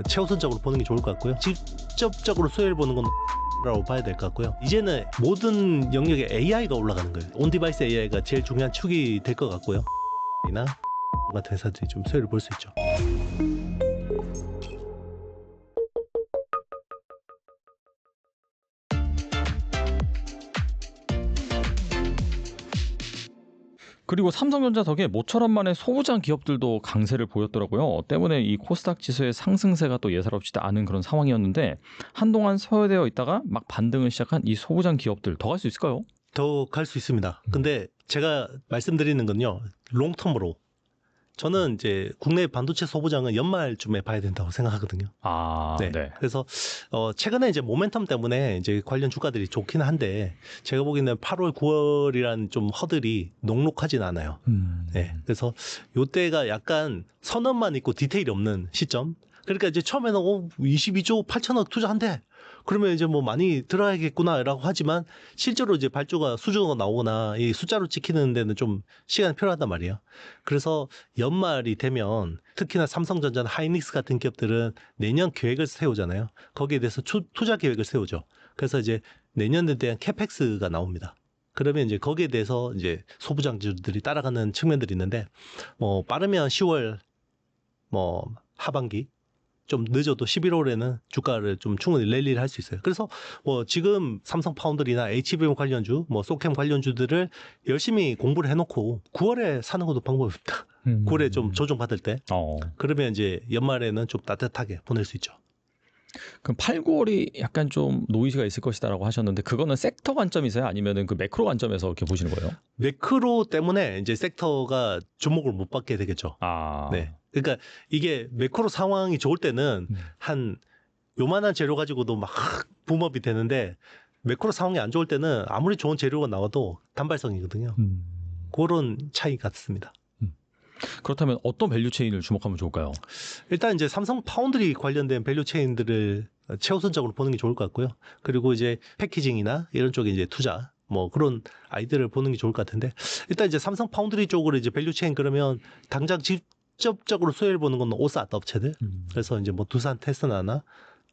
최우선적으로 보는 게 좋을 것 같고요. 직접적으로 수혜를 보는 건 라고 봐야 될 것 같고요. 이제는 모든 영역에 AI가 올라가는 거예요. 온디바이스 AI가 제일 중요한 축이 될 것 같고요. 이나 같은 회사들이 좀 수혜를 볼 수 있죠. 그리고 삼성전자 덕에 모처럼 만의 소부장 기업들도 강세를 보였더라고요. 때문에 이 코스닥 지수의 상승세가 또 예사롭지도 않은 그런 상황이었는데 한동안 소외되어 있다가 막 반등을 시작한 이 소부장 기업들 더 갈 수 있을까요? 더 갈 수 있습니다. 근데 제가 말씀드리는 건요, 롱텀으로. 저는 이제 국내 반도체 소부장은 연말쯤에 봐야 된다고 생각하거든요. 네. 그래서 최근에 이제 모멘텀 때문에 이제 관련 주가들이 좋긴 한데 제가 보기에는 8월, 9월이란 좀 허들이 녹록하진 않아요. 네. 그래서 요때가 약간 선언만 있고 디테일이 없는 시점. 그러니까 이제 처음에는 22조 8천억 투자한대. 그러면 이제 뭐 많이 들어야겠구나라고 하지만 실제로 이제 발주가 수주가 나오거나 이 숫자로 찍히는 데는 좀 시간이 필요하단 말이에요. 그래서 연말이 되면 특히나 삼성전자나 하이닉스 같은 기업들은 내년 계획을 세우잖아요. 거기에 대해서 투자 계획을 세우죠. 그래서 이제 내년에 대한 캐펙스가 나옵니다. 그러면 이제 거기에 대해서 이제 소부장주들이 따라가는 측면들이 있는데 뭐 빠르면 10월 뭐 하반기 좀 늦어도 11월에는 주가를 좀 충분히 랠리를 할 수 있어요. 그래서 뭐 지금 삼성 파운드리나 HBM 관련주, 뭐 소캠 관련주들을 열심히 공부를 해놓고 9월에 사는 것도 방법입니다. 9월에 좀 조정받을 때. 그러면 이제 연말에는 좀 따뜻하게 보낼 수 있죠. 그럼 8, 9월이 약간 좀 노이즈가 있을 것이다라고 하셨는데 그거는 섹터 관점이세요? 아니면은 그 매크로 관점에서 이렇게 보시는 거예요? 매크로 때문에 이제 섹터가 주목을 못 받게 되겠죠. 네. 그러니까 이게 매크로 상황이 좋을 때는 한 요만한 재료 가지고도 막 붐업이 되는데 매크로 상황이 안 좋을 때는 아무리 좋은 재료가 나와도 단발성이거든요. 그런 차이 같습니다. 그렇다면 어떤 밸류 체인을 주목하면 좋을까요? 일단 이제 삼성 파운드리 관련된 밸류 체인들을 최우선적으로 보는 게 좋을 것 같고요. 그리고 이제 패키징이나 이런 쪽에 이제 투자 뭐 그런 아이들을 보는 게 좋을 것 같은데 일단 이제 삼성 파운드리 쪽으로 이제 밸류 체인 그러면 당장 직접적으로 수혜를 보는 건 오사트 업체들. 그래서 이제 뭐 두산 테스나나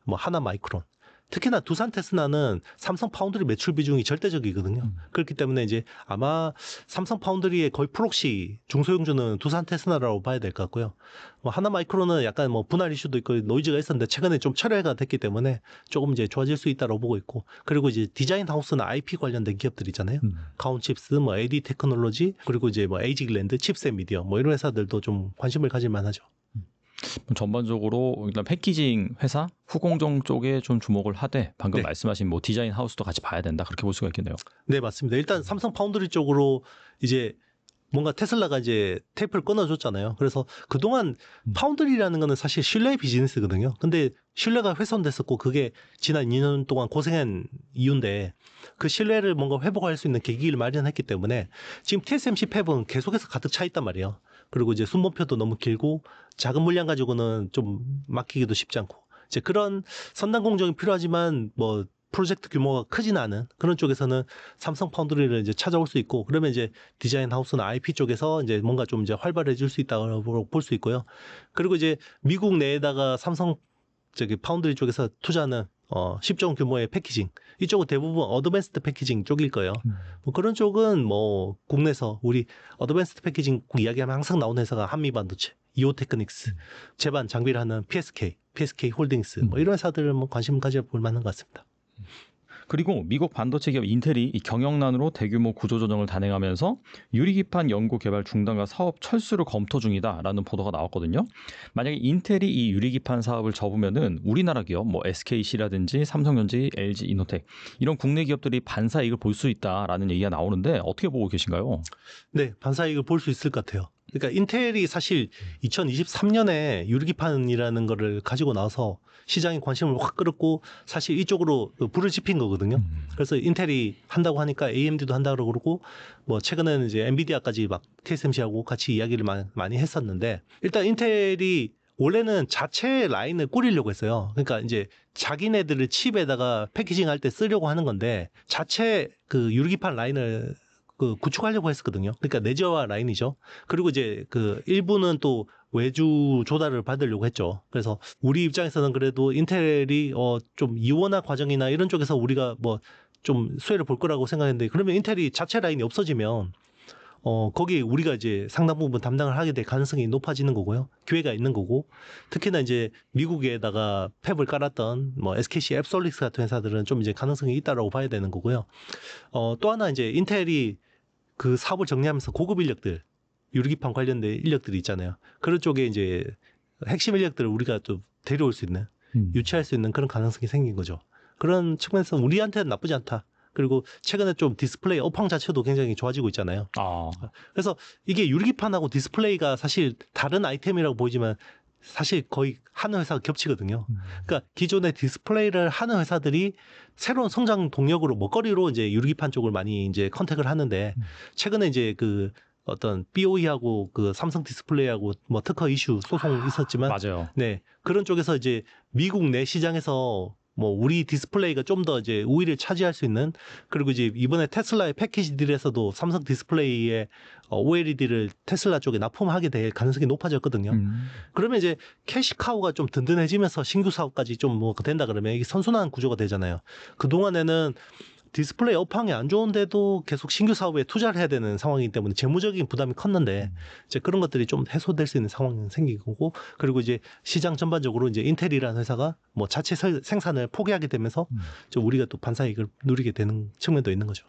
뭐 하나 마이크론. 특히나 두산 테스나는 삼성 파운드리 매출 비중이 절대적이거든요. 그렇기 때문에 이제 아마 삼성 파운드리의 거의 프록시 중소형주는 두산 테스나라고 봐야 될 것 같고요. 뭐 하나 마이크론은 약간 뭐 분할 이슈도 있고 노이즈가 있었는데 최근에 좀 철회가 됐기 때문에 조금 이제 좋아질 수 있다고 보고 있고 그리고 이제 디자인 하우스나 IP 관련된 기업들 있잖아요. 가온칩스, 뭐 AD 테크놀로지 그리고 이제 뭐 에이지글랜드, 칩셋 미디어 뭐 이런 회사들도 좀 관심을 가질 만하죠. 전반적으로 일단 패키징 회사, 후공정 쪽에 좀 주목을 하되 방금 말씀하신 뭐 디자인 하우스도 같이 봐야 된다 그렇게 볼 수가 있겠네요. 네, 맞습니다. 일단 삼성 파운드리 쪽으로 이제 뭔가 테슬라가 이제 테이프를 끊어줬잖아요. 그래서 그동안 파운드리라는 거는 사실 신뢰의 비즈니스거든요. 근데 신뢰가 훼손됐었고 그게 지난 2년 동안 고생한 이유인데 그 신뢰를 뭔가 회복할 수 있는 계기를 마련했기 때문에 지금 TSMC 팹은 계속해서 가득 차 있단 말이에요. 그리고 이제 순번표도 너무 길고 작은 물량 가지고는 좀 막히기도 쉽지 않고 이제 그런 선단 공정이 필요하지만 뭐 프로젝트 규모가 크진 않은 그런 쪽에서는 삼성 파운드리를 이제 찾아올 수 있고 그러면 이제 디자인 하우스나 IP 쪽에서 이제 뭔가 좀 이제 활발해질 수 있다고 볼 수 있고요. 그리고 이제 미국 내에다가 삼성 파운드리 쪽에서 투자하는 10종 규모의 패키징 이쪽은 대부분 어드밴스드 패키징 쪽일 거예요. 뭐 그런 쪽은 뭐 국내에서 우리 어드밴스드 패키징 이야기하면 항상 나오는 회사가 한미반도체, 이오테크닉스, 제반 장비를 하는 PSK 홀딩스 뭐 이런 회사들은 뭐 관심 가져볼 만한 것 같습니다. 그리고 미국 반도체 기업 인텔이 이 경영난으로 대규모 구조조정을 단행하면서 유리기판 연구 개발 중단과 사업 철수를 검토 중이다라는 보도가 나왔거든요. 만약에 인텔이 이 유리기판 사업을 접으면은 우리나라 기업 뭐 SKC라든지 삼성전지, LG 이노텍 이런 국내 기업들이 반사이익을 볼 수 있다라는 얘기가 나오는데 어떻게 보고 계신가요? 네, 반사이익을 볼 수 있을 것 같아요. 그러니까 인텔이 사실 2023년에 유리기판이라는 거를 가지고 나서 시장의 관심을 확 끌었고 사실 이쪽으로 불을 지핀 거거든요. 그래서 인텔이 한다고 하니까 AMD도 한다고 그러고 뭐 최근에는 이제 엔비디아까지 막 TSMC하고 같이 이야기를 많이 했었는데 일단 인텔이 원래는 자체 라인을 꾸리려고 했어요. 그러니까 이제 자기네들을 칩에다가 패키징 할 때 쓰려고 하는 건데 자체 그 유리기판 라인을 그 구축하려고 했었거든요. 그러니까 내재화 라인이죠. 그리고 이제 그 일부는 또 외주 조달을 받으려고 했죠. 그래서 우리 입장에서는 그래도 인텔이 좀 이원화 과정이나 이런 쪽에서 우리가 뭐 좀 수혜를 볼 거라고 생각했는데, 그러면 인텔이 자체 라인이 없어지면 거기 우리가 이제 상당 부분 담당을 하게 될 가능성이 높아지는 거고요. 기회가 있는 거고, 특히나 이제 미국에다가 팹을 깔았던 뭐 SKC 앱솔릭스 같은 회사들은 좀 이제 가능성이 있다라고 봐야 되는 거고요. 또 하나 이제 인텔이 그 사업을 정리하면서 고급 인력들, 유리기판 관련된 인력들이 있잖아요. 그런 쪽에 이제 핵심 인력들을 우리가 또 데려올 수 있는, 유치할 수 있는 그런 가능성이 생긴 거죠. 그런 측면에서 우리한테는 나쁘지 않다. 그리고 최근에 좀 디스플레이 업황 자체도 굉장히 좋아지고 있잖아요. 그래서 이게 유리기판하고 디스플레이가 사실 다른 아이템이라고 보이지만 사실 거의 하는 회사가 겹치거든요. 그러니까 기존의 디스플레이를 하는 회사들이 새로운 성장 동력으로 먹거리로 이제 유리기판 쪽을 많이 이제 컨택을 하는데, 최근에 이제 그 어떤 BOE하고 그 삼성 디스플레이하고 뭐 특허 이슈 소송 있었지만, 맞아요. 네, 그런 쪽에서 이제 미국 내 시장에서 뭐 우리 디스플레이가 좀 더 이제 우위를 차지할 수 있는, 그리고 이제 이번에 테슬라의 패키지 딜에서도 삼성 디스플레이의 OLED를 테슬라 쪽에 납품하게 될 가능성이 높아졌거든요. 그러면 이제 캐시카우가 좀 든든해지면서 신규 사업까지 좀 뭐 된다 그러면 이게 선순환 구조가 되잖아요. 그동안에는 디스플레이 업황이 안 좋은데도 계속 신규 사업에 투자를 해야 되는 상황이기 때문에 재무적인 부담이 컸는데, 이제 그런 것들이 좀 해소될 수 있는 상황이 생긴 거고, 그리고 이제 시장 전반적으로 이제 인텔이라는 회사가 뭐 자체 생산을 포기하게 되면서 좀 우리가 또 반사이익을 누리게 되는 측면도 있는 거죠.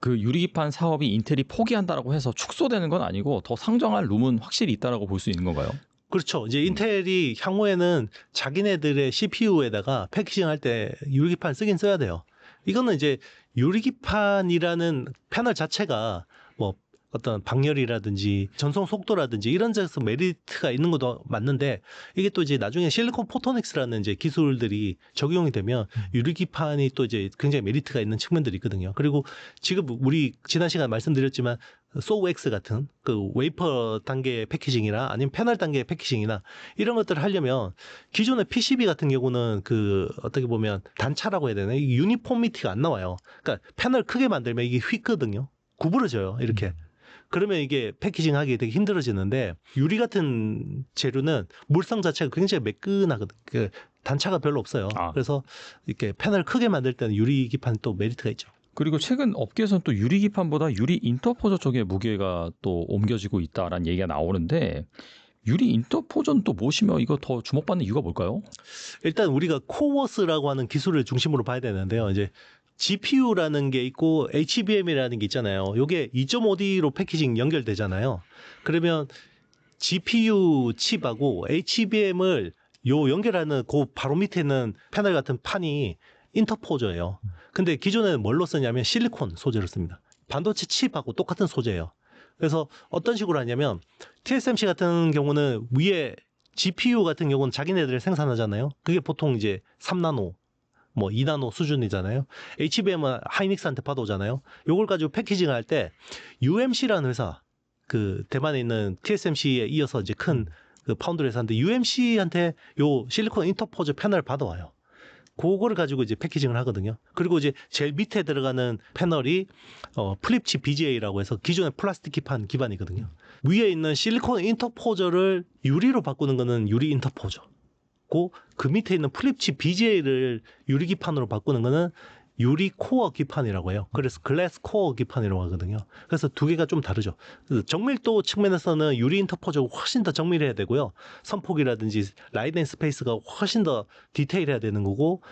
그 유리기판 사업이 인텔이 포기한다라고 해서 축소되는 건 아니고 더 상정할 룸은 확실히 있다라고 볼 수 있는 건가요? 그렇죠. 이제 인텔이 향후에는 자기네들의 CPU에다가 패키징 할 때 유리기판 쓰긴 써야 돼요. 이거는 이제 유리기판이라는 패널 자체가 뭐 어떤 방열이라든지 전송 속도라든지 이런 데서 메리트가 있는 것도 맞는데, 이게 또 이제 나중에 실리콘 포토닉스라는 이제 기술들이 적용이 되면 유리기판이 또 이제 굉장히 메리트가 있는 측면들이 있거든요. 그리고 지금 우리 지난 시간에 말씀드렸지만 소우X 같은 그 웨이퍼 단계의 패키징이나 아니면 패널 단계의 패키징이나 이런 것들을 하려면 기존의 PCB 같은 경우는 그 어떻게 보면 단차라고 해야 되나, 이 유니폼미티가 안 나와요. 그러니까 패널 크게 만들면 이게 휙거든요. 구부러져요, 이렇게. 그러면 이게 패키징하기 되게 힘들어지는데, 유리 같은 재료는 물성 자체가 굉장히 매끈하거든. 그 단차가 별로 없어요. 그래서 이렇게 패널 크게 만들 때는 유리 기판 또 메리트가 있죠. 그리고 최근 업계에서는 또 유리기판보다 유리 인터포저 쪽에 무게가 또 옮겨지고 있다라는 얘기가 나오는데, 유리 인터포저는 또 무엇이며 이거 더 주목받는 이유가 뭘까요? 일단 우리가 코어스라고 하는 기술을 중심으로 봐야 되는데요. 이제 GPU라는 게 있고 HBM이라는 게 있잖아요. 요게 2.5D로 패키징 연결되잖아요. 그러면 GPU 칩하고 HBM을 요 연결하는 그 바로 밑에 있는 패널 같은 판이 인터포저예요. 근데 기존에는 뭘로 쓰냐면 실리콘 소재로 씁니다. 반도체 칩하고 똑같은 소재예요. 그래서 어떤 식으로 하냐면 TSMC 같은 경우는 위에 GPU 같은 경우는 자기네들 생산하잖아요. 그게 보통 이제 3나노 뭐 2나노 수준이잖아요. HBM은 하이닉스한테 받아오잖아요. 요걸 가지고 패키징 할 때 UMC라는 회사, 그 대만에 있는 TSMC에 이어서 이제 큰 그 파운드리 회사인데, UMC한테 요 실리콘 인터포저 패널 받아와요. 그거를 가지고 이제 패키징을 하거든요. 그리고 이제 제일 밑에 들어가는 패널이 플립칩 BGA라고 해서 기존의 플라스틱 기반이거든요. 위에 있는 실리콘 인터포저를 유리로 바꾸는 거는 유리 인터포저. 그 밑에 있는 플립칩 BGA를 유리 기판으로 바꾸는 거는 유리 코어 기판이라고 해요. 그래서 글래스 코어 기판이라고 하거든요. 그래서 두 개가 좀 다르죠. 정밀도 측면에서는 유리 인터포저가 훨씬 더 정밀해야 되고요. 선폭이라든지 라인 앤 스페이스가 훨씬 더 디테일해야 되는 거고,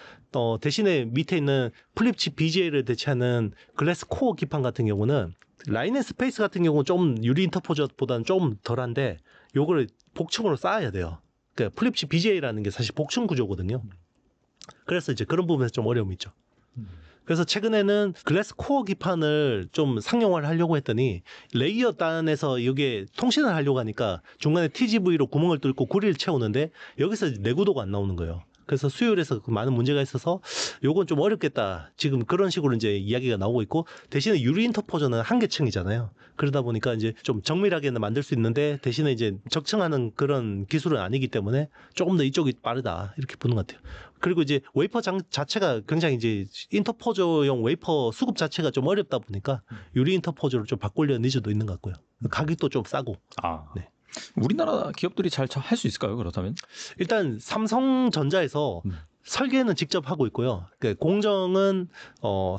대신에 밑에 있는 플립칩 BGA를 대체하는 글래스 코어 기판 같은 경우는 라인 앤 스페이스 같은 경우는 좀 유리 인터포저보다는 좀 덜한데, 요거를 복층으로 쌓아야 돼요. 그러니까 플립칩 BGA라는 게 사실 복층 구조거든요. 그래서 이제 그런 부분에서 좀 어려움이 있죠. 그래서 최근에는 글래스 코어 기판을 좀 상용화를 하려고 했더니 레이어 단에서 이게 통신을 하려고 하니까 중간에 TGV로 구멍을 뚫고 구리를 채우는데 여기서 내구도가 안 나오는 거예요. 그래서 수율에서 많은 문제가 있어서 요건 좀 어렵겠다. 지금 그런 식으로 이제 이야기가 나오고 있고, 대신에 유리 인터포저는 한계층이잖아요. 그러다 보니까 이제 좀 정밀하게는 만들 수 있는데 대신에 이제 적층하는 그런 기술은 아니기 때문에 조금 더 이쪽이 빠르다 이렇게 보는 것 같아요. 그리고 이제 웨이퍼 자체가 굉장히 이제 인터포저용 웨이퍼 수급 자체가 좀 어렵다 보니까 유리 인터포저로 좀 바꾸려는 니즈도 있는 것 같고요. 가격도 좀 싸고. 네. 우리나라 기업들이 잘 할 수 있을까요? 그렇다면? 일단 삼성전자에서 설계는 직접 하고 있고요. 그러니까 공정은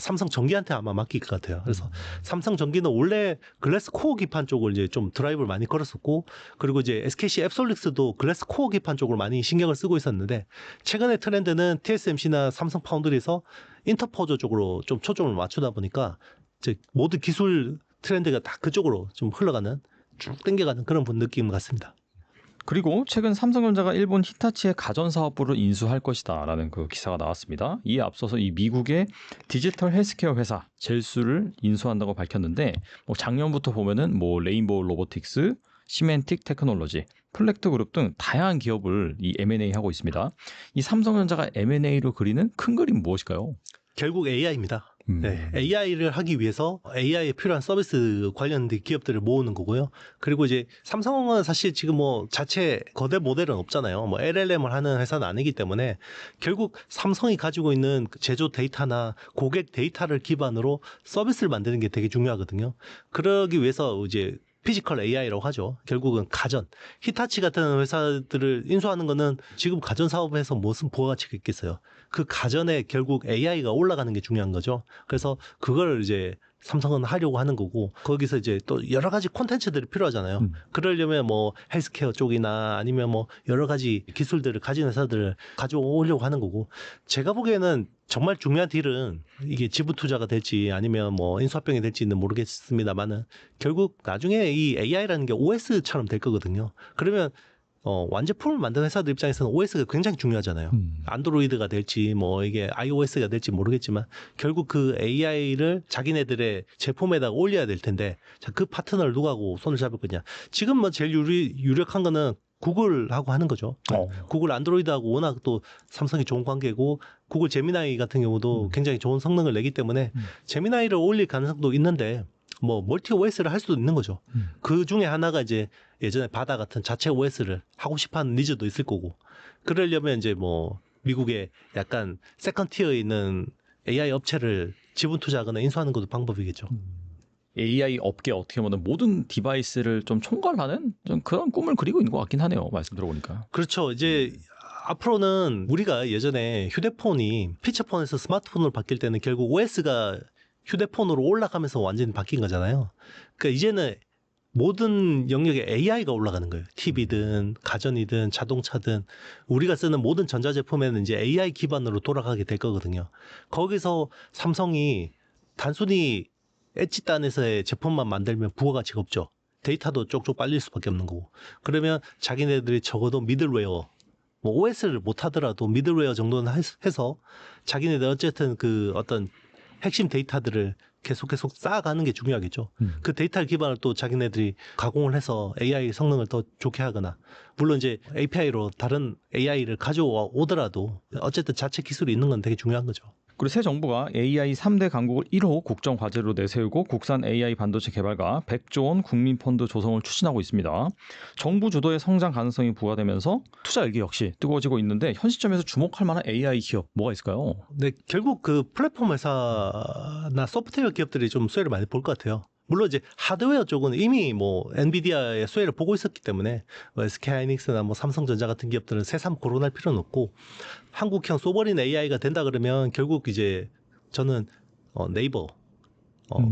삼성전기한테 아마 맡길 것 같아요. 그래서 삼성전기는 원래 글래스 코어 기판 쪽을 이제 좀 드라이브를 많이 걸었었고, 그리고 이제 SKC 앱솔릭스도 글래스 코어 기판 쪽을 많이 신경을 쓰고 있었는데, 최근의 트렌드는 TSMC나 삼성 파운드리에서 인터포저 쪽으로 좀 초점을 맞추다 보니까 이제 모든 기술 트렌드가 다 그쪽으로 좀 흘러가는, 쭉 당겨가는 그런 느낌 같습니다. 그리고 최근 삼성전자가 일본 히타치의 가전사업부를 인수할 것이다라는 그 기사가 나왔습니다. 이에 앞서서 이 미국의 디지털 헬스케어 회사 젤수를 인수한다고 밝혔는데, 뭐 작년부터 보면은 뭐 레인보우 로보틱스, 시멘틱 테크놀로지, 플렉트 그룹 등 다양한 기업을 이 M&A 하고 있습니다. 이 삼성전자가 M&A로 그리는 큰 그림 무엇일까요? 결국 AI입니다. 네, AI를 하기 위해서 AI에 필요한 서비스 관련된 기업들을 모으는 거고요. 그리고 이제 삼성은 사실 지금 뭐 자체 거대 모델은 없잖아요. 뭐 LLM을 하는 회사는 아니기 때문에 결국 삼성이 가지고 있는 제조 데이터나 고객 데이터를 기반으로 서비스를 만드는 게 되게 중요하거든요. 그러기 위해서 이제 피지컬 AI라고 하죠. 결국은 가전. 히타치 같은 회사들을 인수하는 거는 지금 가전 사업에서 무슨 부가가치가 있겠어요. 그 가전에 결국 AI가 올라가는 게 중요한 거죠. 그래서 그걸 이제 삼성은 하려고 하는 거고, 거기서 이제 또 여러 가지 콘텐츠들이 필요하잖아요. 그러려면 뭐 헬스케어 쪽이나 아니면 뭐 여러 가지 기술들을 가진 회사들을 가져오려고 하는 거고, 제가 보기에는 정말 중요한 딜은 이게 지분 투자가 될지 아니면 뭐 인수합병이 될지는 모르겠습니다만은 결국 나중에 이 AI라는 게 OS처럼 될 거거든요. 그러면 완제품을 만드는 회사들 입장에서는 OS가 굉장히 중요하잖아요. 안드로이드가 될지 뭐 이게 iOS가 될지 모르겠지만 결국 그 AI를 자기네들의 제품에다가 올려야 될 텐데, 자, 그 파트너를 누가 하고 손을 잡을 거냐. 지금 뭐 제일 유력한 거는 구글하고 하는 거죠. 구글 안드로이드하고 워낙 또 삼성이 좋은 관계고, 구글 제미나이 같은 경우도 굉장히 좋은 성능을 내기 때문에 제미나이를 올릴 가능성도 있는데, 뭐 멀티 OS를 할 수도 있는 거죠. 그 중에 하나가 이제 예전에 바다 같은 자체 OS를 하고 싶어하는 니즈도 있을 거고, 그러려면 이제 뭐 미국에 약간 세컨 티어에 있는 AI 업체를 지분 투자하거나 인수하는 것도 방법이겠죠. AI 업계 어떻게 보면 모든 디바이스를 좀 총괄하는 좀 그런 꿈을 그리고 있는 것 같긴 하네요. 말씀 들어보니까. 그렇죠. 이제 앞으로는 우리가 예전에 휴대폰이 피처폰에서 스마트폰으로 바뀔 때는 결국 OS가 휴대폰으로 올라가면서 완전히 바뀐 거잖아요. 그러니까 이제는 모든 영역에 AI가 올라가는 거예요. TV든 가전이든 자동차든 우리가 쓰는 모든 전자제품에는 이제 AI 기반으로 돌아가게 될 거거든요. 거기서 삼성이 단순히 엣지단에서의 제품만 만들면 부가가치가 없죠. 데이터도 쪽쪽 빨릴 수밖에 없는 거고. 그러면 자기네들이 적어도 미들웨어, 뭐 OS를 못 하더라도 미들웨어 정도는 해서 자기네들 어쨌든 그 어떤 핵심 데이터들을 계속 쌓아가는 게 중요하겠죠. 그 데이터를 기반으로 또 자기네들이 가공을 해서 AI 성능을 더 좋게 하거나, 물론 이제 API로 다른 AI를 가져오더라도 어쨌든 자체 기술이 있는 건 되게 중요한 거죠. 그리고 새 정부가 AI 3대 강국을 1호 국정 과제로 내세우고 국산 AI 반도체 개발과 100조 원 국민펀드 조성을 추진하고 있습니다. 정부 주도의 성장 가능성이 부과되면서 투자 열기 역시 뜨거워지고 있는데, 현 시점에서 주목할 만한 AI 기업 뭐가 있을까요? 네, 결국 그 플랫폼 회사나 소프트웨어 기업들이 좀 수혜를 많이 볼 것 같아요. 물론 이제 하드웨어 쪽은 이미 뭐 엔비디아의 수혜를 보고 있었기 때문에 SK하이닉스나 뭐 삼성전자 같은 기업들은 새삼 거론할 필요는 없고, 한국형 소버린 AI가 된다 그러면 결국 이제 저는 네이버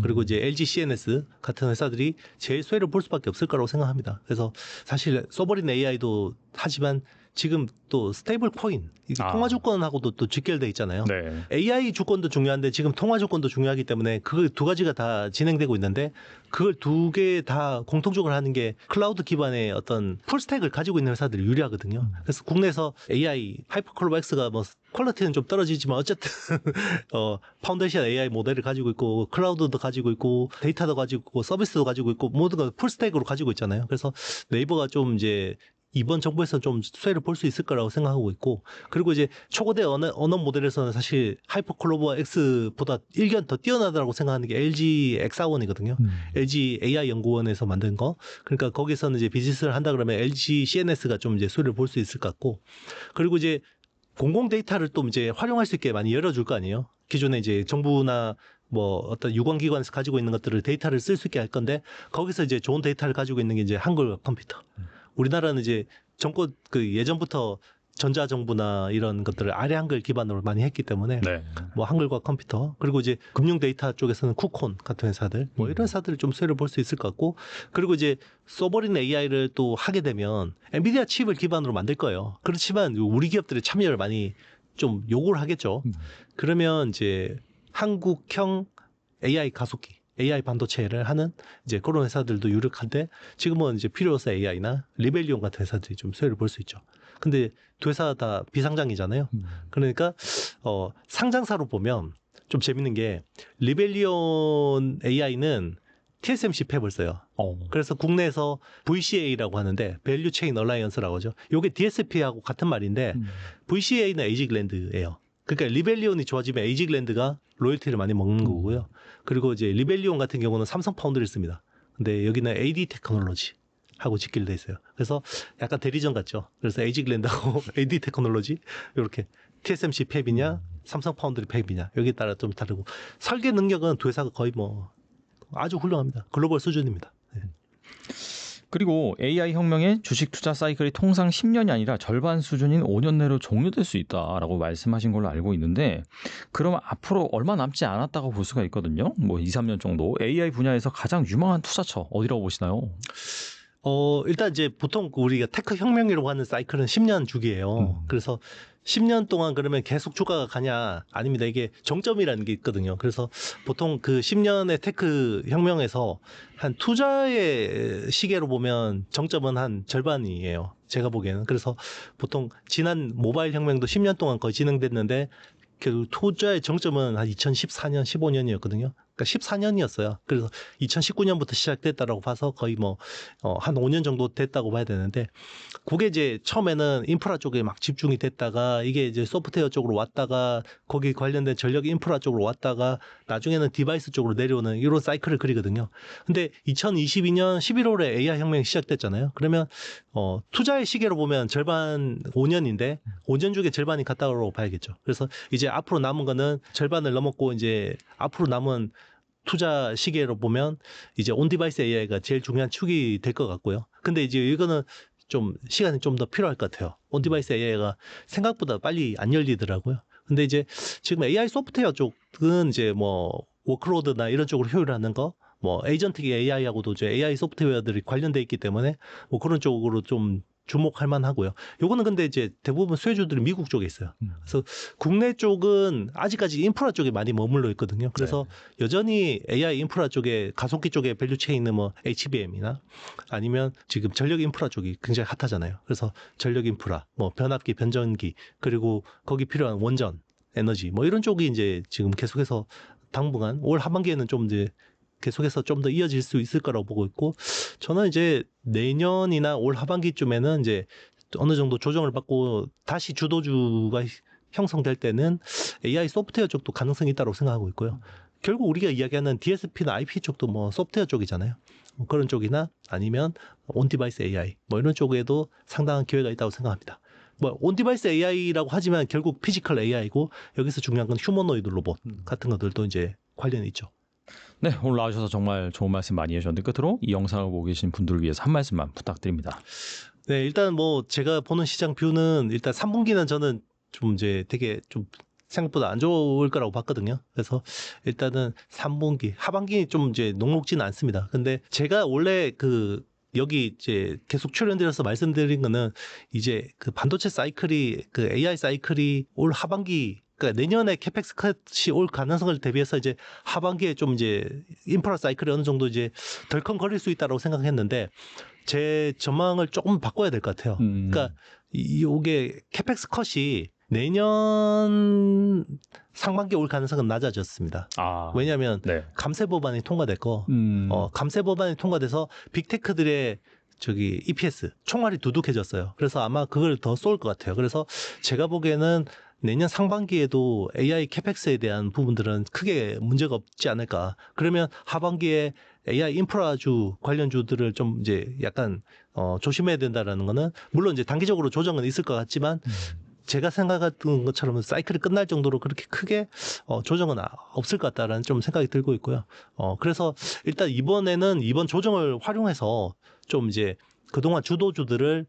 그리고 이제 LG CNS 같은 회사들이 제일 수혜를 볼 수밖에 없을 거라고 생각합니다. 그래서 사실 소버린 AI도 하지만 지금 또 스테이블 코인, 통화 주권하고도 또 직결돼 있잖아요. 네. AI 주권도 중요한데 지금 통화 주권도 중요하기 때문에 그 두 가지가 다 진행되고 있는데, 그걸 두 개 다 공통적으로 하는 게 클라우드 기반의 어떤 풀스택을 가지고 있는 회사들이 유리하거든요. 그래서 국내에서 AI 하이퍼클로버 X가 뭐 퀄리티는 좀 떨어지지만 어쨌든 파운데이션 AI 모델을 가지고 있고, 클라우드도 가지고 있고, 데이터도 가지고 있고, 서비스도 가지고 있고, 모든 걸 풀스택으로 가지고 있잖아요. 그래서 네이버가 좀 이제 이번 정부에서 좀 수혜를 볼 수 있을 거라고 생각하고 있고, 그리고 이제 초거대 언어 모델에서는 사실 하이퍼클로버 X보다 1견 더 뛰어나다고 생각하는 게 LG X4원이거든요. LG AI 연구원에서 만든 거. 그러니까 거기서는 이제 비즈니스를 한다 그러면 LG CNS가 좀 이제 수혜를 볼 수 있을 것 같고, 그리고 이제 공공 데이터를 또 이제 활용할 수 있게 많이 열어줄 거 아니에요. 기존에 이제 정부나 뭐 어떤 유관기관에서 가지고 있는 것들을 데이터를 쓸 수 있게 할 건데, 거기서 이제 좋은 데이터를 가지고 있는 게 이제 한글 컴퓨터. 우리나라는 이제 정권 그 예전부터 전자정부나 이런 것들을 아래 한글 기반으로 많이 했기 때문에 네. 뭐 한글과 컴퓨터, 그리고 이제 금융 데이터 쪽에서는 쿠콘 같은 회사들, 뭐 이런 회사들을 좀 수혜를 볼 수 있을 것 같고, 그리고 이제 서버린 AI를 또 하게 되면 엔비디아 칩을 기반으로 만들 거예요. 그렇지만 우리 기업들의 참여를 많이 좀 요구를 하겠죠. 그러면 이제 한국형 AI 가속기, AI 반도체를 하는 이제 그런 회사들도 유력한데, 지금은 이제 필요서 AI나 리벨리온 같은 회사들이 좀 수혜를 볼 수 있죠. 근데 두 회사 다 비상장이잖아요. 그러니까 상장사로 보면 좀 재밌는 게, 리벨리온 AI는 TSMC 팹을 써요. 그래서 국내에서 VCA라고 하는데, 밸류 체인 얼라이언스라고 하죠. 이게 DSP하고 같은 말인데, VCA는 에이직랜드예요. 그러니까 리벨리온이 좋아지면 에이직랜드가 로열티를 많이 먹는 거고요. 그리고 이제 리벨리온 같은 경우는 삼성 파운드를 씁니다. 근데 여기는 AD 테크놀로지 하고 짓기로 돼 있어요. 그래서 약간 대리전 같죠. 그래서 에이직랜드하고 AD 테크놀로지, 이렇게 TSMC 팹이냐 삼성 파운드리 팹이냐 여기에 따라 좀 다르고, 설계 능력은 두 회사가 거의 뭐 아주 훌륭합니다. 글로벌 수준입니다. 네. 그리고 AI 혁명의 주식 투자 사이클이 통상 10년이 아니라 절반 수준인 5년 내로 종료될 수 있다라고 말씀하신 걸로 알고 있는데, 그럼 앞으로 얼마 남지 않았다고 볼 수가 있거든요. 뭐 2, 3년 정도. AI 분야에서 가장 유망한 투자처 어디라고 보시나요? 일단 이제 보통 우리가 테크 혁명이라고 하는 사이클은 10년 주기예요. 그래서 10년 동안 그러면 계속 주가가 가냐? 아닙니다. 이게 정점이라는 게 있거든요. 그래서 보통 그 10년의 테크 혁명에서 한 투자의 시계로 보면 정점은 한 절반이에요. 제가 보기에는. 그래서 보통 지난 모바일 혁명도 10년 동안 거의 진행됐는데, 그 투자의 정점은 한 2014년, 15년이었거든요. 그러니까 14년이었어요. 그래서 2019년부터 시작됐다라고 봐서 거의 뭐 한 5년 정도 됐다고 봐야 되는데, 그게 이제 처음에는 인프라 쪽에 막 집중이 됐다가, 이게 이제 소프트웨어 쪽으로 왔다가, 거기 관련된 전력 인프라 쪽으로 왔다가, 나중에는 디바이스 쪽으로 내려오는 이런 사이클을 그리거든요. 근데 2022년 11월에 AI 혁명이 시작됐잖아요. 그러면 투자의 시계로 보면 절반 5년인데 5년 중에 절반이 갔다고 봐야겠죠. 그래서 이제 앞으로 남은 거는 절반을 넘었고, 이제 앞으로 남은 투자 시계로 보면 이제 온디바이스 AI가 제일 중요한 축이 될 것 같고요. 근데 이제 이거는 좀 시간이 좀 더 필요할 것 같아요. 온디바이스 AI가 생각보다 빨리 안 열리더라고요. 근데 이제 지금 AI 소프트웨어 쪽은 이제 뭐 워크로드나 이런 쪽으로 효율하는 거, 뭐 에이전틱 AI하고도 이제 AI 소프트웨어들이 관련돼 있기 때문에 뭐 그런 쪽으로 좀 주목할 만하고요. 요거는 근데 이제 대부분 수혜주들이 미국 쪽에 있어요. 그래서 국내 쪽은 아직까지 인프라 쪽에 많이 머물러 있거든요. 그래서 여전히 AI 인프라 쪽에, 가속기 쪽에 밸류체인은 뭐 HBM이나 아니면 지금 전력 인프라 쪽이 굉장히 핫하잖아요. 그래서 전력 인프라, 뭐 변압기, 변전기, 그리고 거기 필요한 원전, 에너지, 뭐 이런 쪽이 이제 지금 계속해서 당분간 올 하반기에는 좀 이제 계속해서 좀 더 이어질 수 있을 거라고 보고 있고, 저는 이제 내년이나 올 하반기쯤에는 이제 어느 정도 조정을 받고 다시 주도주가 형성될 때는 AI 소프트웨어 쪽도 가능성이 있다고 생각하고 있고요. 결국 우리가 이야기하는 DSP나 IP 쪽도 뭐 소프트웨어 쪽이잖아요. 뭐 그런 쪽이나 아니면 온디바이스 AI 뭐 이런 쪽에도 상당한 기회가 있다고 생각합니다. 뭐 온디바이스 AI라고 하지만 결국 피지컬 AI고, 여기서 중요한 건 휴머노이드 로봇 같은 것들도 이제 관련이 있죠. 네, 오늘 나와주셔서 정말 좋은 말씀 많이 해주셨는데, 끝으로 이 영상을 보고 계신 분들을 위해서 한 말씀만 부탁드립니다. 네, 일단 뭐 제가 보는 시장 뷰는 일단 3분기는 저는 좀 이제 되게 좀 생각보다 안 좋을 거라고 봤거든요. 그래서 일단은 3분기, 하반기 좀 이제 녹록지는 않습니다. 근데 제가 원래 여기 이제 계속 출연드려서 말씀드린 거는, 이제 그 반도체 사이클이, 그 AI 사이클이 올 하반기, 그러니까 내년에 캐펙스 컷이 올 가능성을 대비해서 이제 하반기에 좀 이제 인프라 사이클이 어느 정도 이제 덜컹거릴 수 있다고 생각했는데, 제 전망을 조금 바꿔야 될 것 같아요. 그러니까 이게 캐펙스 컷이 내년 상반기에 올 가능성은 낮아졌습니다. 왜냐하면 감세 법안이 통과됐고, 감세 법안이 통과돼서 빅테크들의 저기 EPS 총알이 두둑해졌어요. 그래서 아마 그걸 더 쏠 것 같아요. 그래서 제가 보기에는 내년 상반기에도 AI 캐펙스에 대한 부분들은 크게 문제가 없지 않을까. 그러면 하반기에 AI 인프라주 관련주들을 좀 이제 약간 조심해야 된다라는 거는 물론 이제 단기적으로 조정은 있을 것 같지만 제가 생각했던 것처럼 사이클이 끝날 정도로 그렇게 크게 조정은 없을 것 같다라는 좀 생각이 들고 있고요. 그래서 일단 이번에는 이번 조정을 활용해서 좀 이제 그동안 주도주들을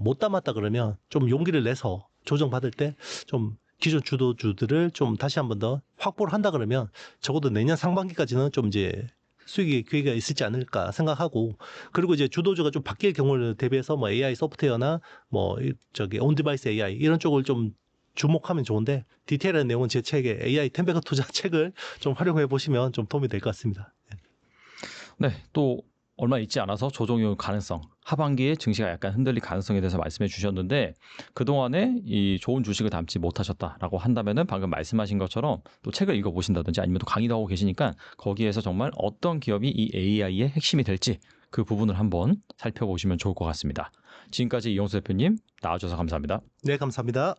못 담았다 그러면 좀 용기를 내서 조정받을 때 좀 기존 주도주들을 좀 다시 한 번 더 확보를 한다 그러면 적어도 내년 상반기까지는 좀 이제 수익의 기회가 있을지 않을까 생각하고 그리고 이제 주도주가 좀 바뀔 경우를 대비해서 뭐 AI 소프트웨어나 뭐 저기 온디바이스 AI 이런 쪽을 좀 주목하면 좋은데 디테일한 내용은 제 책에 AI 텐베거 투자 책을 좀 활용해 보시면 좀 도움이 될 것 같습니다. 네, 또 얼마 있지 않아서 조정의 가능성, 하반기에 증시가 약간 흔들릴 가능성에 대해서 말씀해 주셨는데 그동안에 이 좋은 주식을 담지 못하셨다라고 한다면은 방금 말씀하신 것처럼 또 책을 읽어보신다든지 아니면 또 강의도 하고 계시니까 거기에서 정말 어떤 기업이 이 AI의 핵심이 될지 그 부분을 한번 살펴보시면 좋을 것 같습니다. 지금까지 이용수 대표님 나와주셔서 감사합니다. 네, 감사합니다.